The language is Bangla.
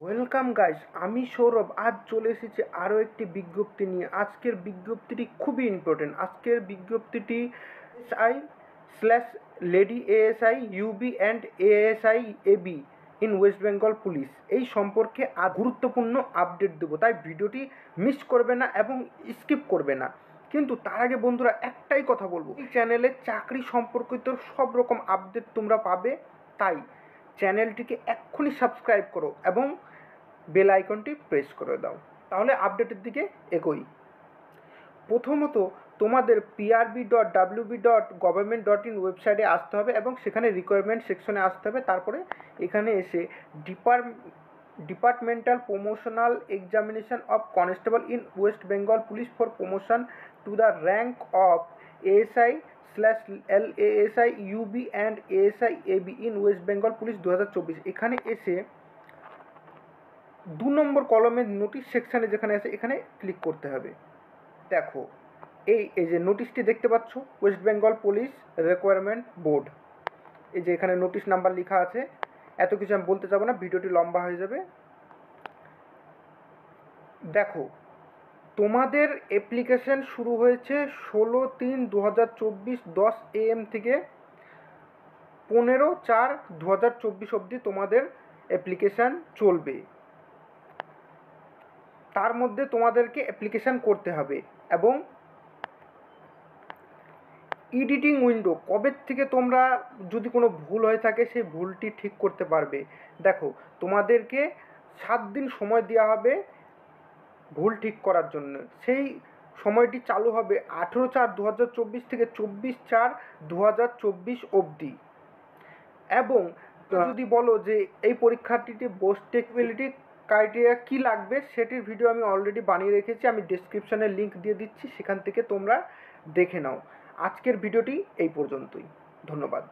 ওয়েলকাম গাইস, আমি সৌরভ। আজ চলে এসেছি আরও একটি বিজ্ঞপ্তি নিয়ে। আজকের বিজ্ঞপ্তিটি খুবই ইম্পর্টেন্ট। আজকের বিজ্ঞপ্তিটি SI slash lady ASI UB and ASI AB in West Bengal police এই সম্পর্কে গুরুত্বপূর্ণ আপডেট দেবো, তাই ভিডিওটি মিস করবে না এবং স্কিপ করবে না। কিন্তু তার আগে বন্ধুরা একটাই কথা বলবো, এই চ্যানেলে চাকরি সম্পর্কিত সব রকম আপডেট তোমরা পাবে, তাই চ্যানেলটিকে এক্ষুনি সাবস্ক্রাইব করো এবং বেল আইকনটি প্রেস করে দাও। তাহলে আপডেটের দিকে এগোই। প্রথমত তোমাদের prb.wb.government.in ওয়েবসাইটে আসতে হবে এবং সেখানে রিকোয়ারমেন্ট সেকশনে আসতে হবে। তারপরে এখানে এসে departmental promotional examination of constable in West Bengal police for promotion to the rank of ASI slash LASI UB and ASI AB in West Bengal police 2024 এখানে এসে 2 নম্বর কলমের নোটিশ সেকশানে যেখানে আছে এখানে ক্লিক করতে হবে। দেখো এই যে নোটিশটি দেখতে পাচ্ছ, West Bengal police requirement board, এই যে এখানে নোটিশ নাম্বার লেখা আছে। এত কিছু আমি বলতে যাবো না, ভিডিওটি লম্বা হয়ে যাবে। দেখো তোমাদের অ্যাপ্লিকেশন শুরু হয়েছে 16/3/2024 10 AM থেকে 15/4/2024 অবধি তোমাদের অ্যাপ্লিকেশান চলবে। তার মধ্যে তোমাদেরকে অ্যাপ্লিকেশান করতে হবে এবং এডিটিং উইন্ডো কবে থেকে তোমরা যদি কোনো ভুল হয়ে থাকে সেই ভুলটি ঠিক করতে পারবে। দেখো তোমাদেরকে 7 দিন সময় দেওয়া হবে ভুল ঠিক করার জন্য। সেই সময়টি চালু হবে 18/4/2024 থেকে 24/4/2024 অবধি। এবং যদি বলো যে এই পরীক্ষাটিতে বোস্ট টেকবিলিটি ক্রাইটেরিয়া কী লাগবে সেটির ভিডিও আমি অলরেডি বানিয়ে রেখেছি, আমি ডেসক্রিপশানে লিঙ্ক দিয়ে দিচ্ছি, সেখান থেকে তোমরা দেখে নাও। আজকের ভিডিওটি এই পর্যন্তই। ধন্যবাদ।